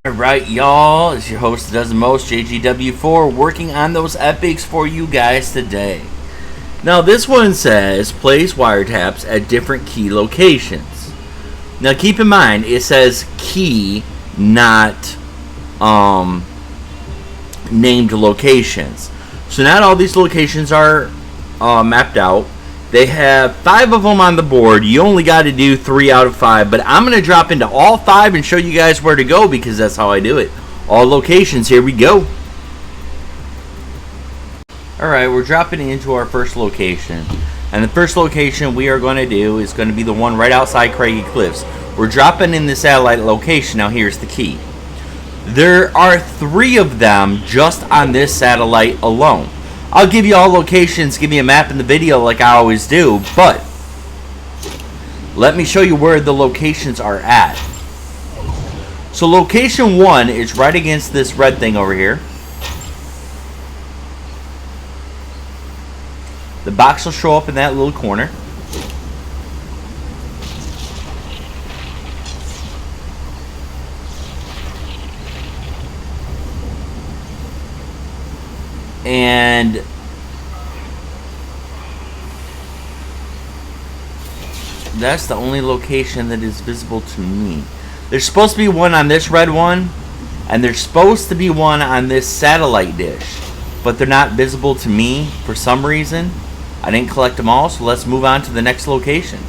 Alright, y'all, it's your host that does the most, JGW4, working on those epics for you guys today. Now, this one says, place wiretaps at different key locations. Now, keep in mind, it says key, not named locations. So, not all these locations are mapped out. They have 5 of them on the board. You only got to do 3 out of 5. But I'm going to drop into all 5 and show you guys where to go because that's how I do it. All locations. Here we go. Alright, we're dropping into our first location. And the first location we are going to do is going to be the one right outside Craggy Cliffs. We're dropping in the satellite location. Now here's the key. There are 3 of them just on this satellite alone. I'll give you all locations, give you a map in the video like I always do, but let me show you where the locations are at. So location 1 is right against this red thing over here. The box will show up in that little corner. And that's the only location that is visible to me. There's supposed to be one on this red one, and there's supposed to be one on this satellite dish, but they're not visible to me for some reason. I didn't collect them all, so let's move on to the next location.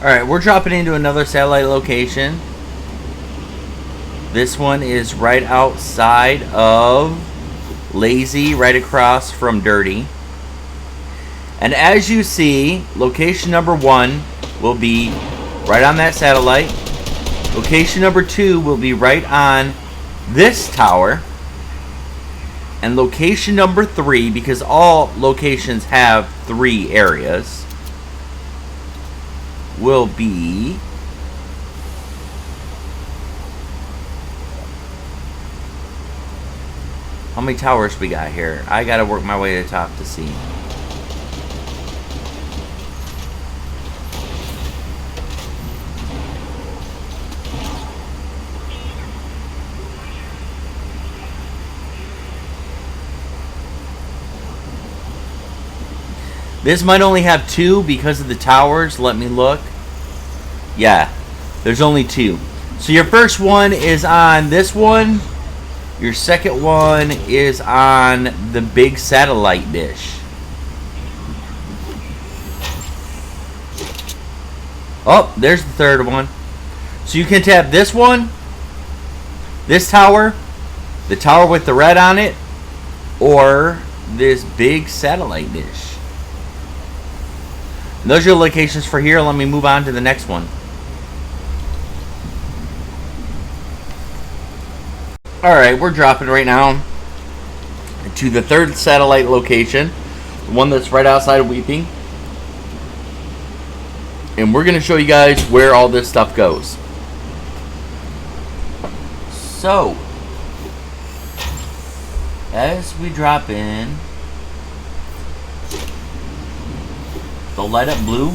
Alright, we're dropping into another satellite location. This one is right outside of Lazy, right across from Dirty. And as you see, location number 1 will be right on that satellite. Location number 2 will be right on this tower. And location number 3, because all locations have 3 areas, will be how many towers we got here? I gotta work my way to the top to see. This might only have 2 because of the towers. Let me look. Yeah, there's only 2. So your first one is on this one. Your second one is on the big satellite dish. Oh, there's the third one. So you can tap this one, this tower, the tower with the red on it, or this big satellite dish. And those are your locations for here. Let me move on to the next one. Alright, we're dropping right now to the third satellite location, the one that's right outside of Weeping. And we're going to show you guys where all this stuff goes. So, as we drop in, the light up blue,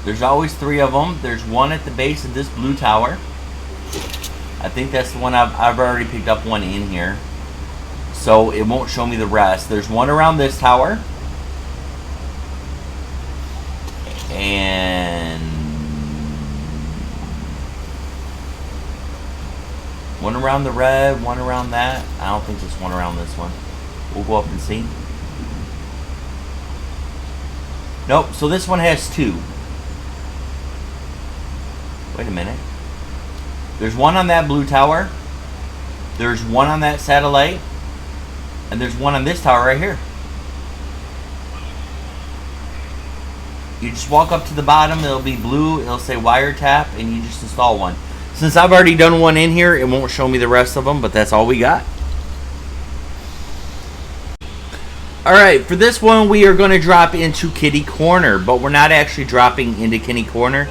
there's always 3 of them. There's one at the base of this blue tower. I think that's the one I've already picked up one in here, so it won't show me the rest. There's one around this tower, and one around the red, one around that. I don't think there's one around this one. We'll go up and see. Nope, so this one has 2. Wait a minute. There's one on that blue tower. There's one on that satellite. And there's one on this tower right here. You just walk up to the bottom. It'll be blue. It'll say wiretap. And you just install one. Since I've already done one in here, it won't show me the rest of them. But that's all we got. Alright, for this one, we are going to drop into Kitty Corner. But we're not actually dropping into Kitty Corner.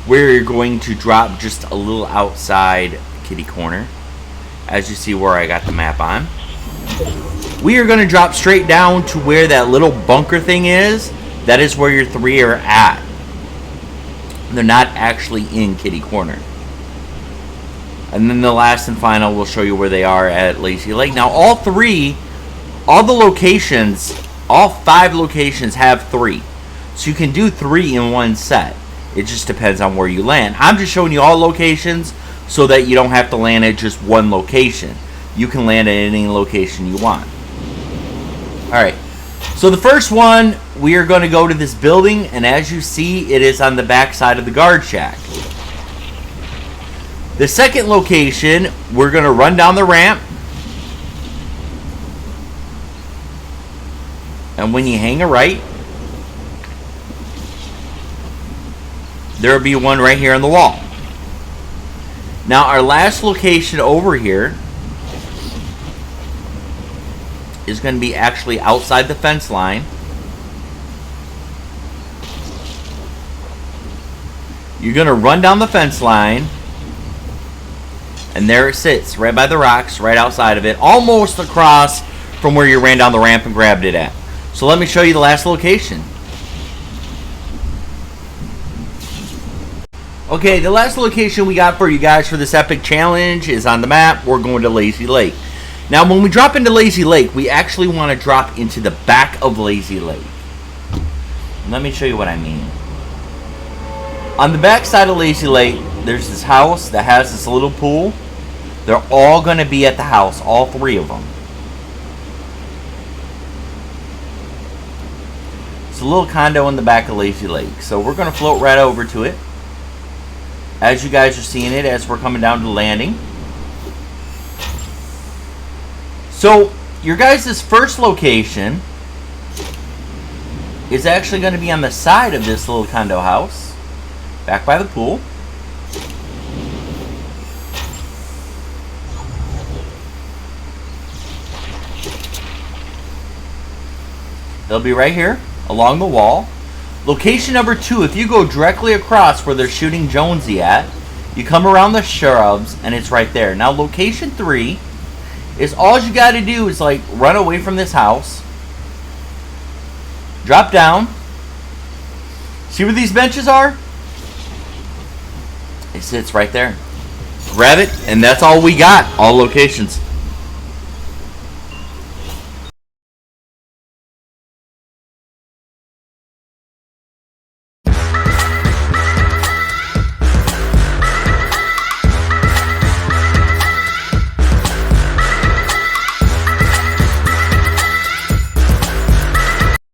We're going to drop just a little outside Kitty Corner, as you see where I got the map on. We are going to drop straight down to where that little bunker thing is. That is where your 3 are at. They're not actually in Kitty Corner. And then the last and final, we'll show you where they are at Lazy Lake. Now, all the locations, all 5 locations have 3. So you can do 3 in one set. It just depends on where you land. I'm just showing you all locations so that you don't have to land at just one location. You can land at any location you want. Alright, so the first one, we are going to go to this building, and as you see, it is on the back side of the guard shack. The second location, we're going to run down the ramp. And when you hang a right, there will be one right here on the wall. Now, our last location over here is going to be actually outside the fence line. You're going to run down the fence line. And there it sits, right by the rocks, right outside of it, almost across from where you ran down the ramp and grabbed it at. So let me show you the last location. Okay, the last location we got for you guys for this epic challenge is on the map. We're going to Lazy Lake. Now, when we drop into Lazy Lake, we actually want to drop into the back of Lazy Lake. Let me show you what I mean. On the back side of Lazy Lake, there's this house that has this little pool. They're all going to be at the house, all 3 of them. It's a little condo in the back of Lazy Lake. So we're going to float right over to it. As you guys are seeing it, as we're coming down to the landing. So, your guys' first location is actually going to be on the side of this little condo house. Back by the pool. They'll be right here, along the wall. Location number 2, if you go directly across where they're shooting Jonesy at, you come around the shrubs, and it's right there. Now, location 3 is all you got to do is, like, run away from this house. Drop down. See where these benches are? It sits right there. Grab it, and that's all we got. All locations.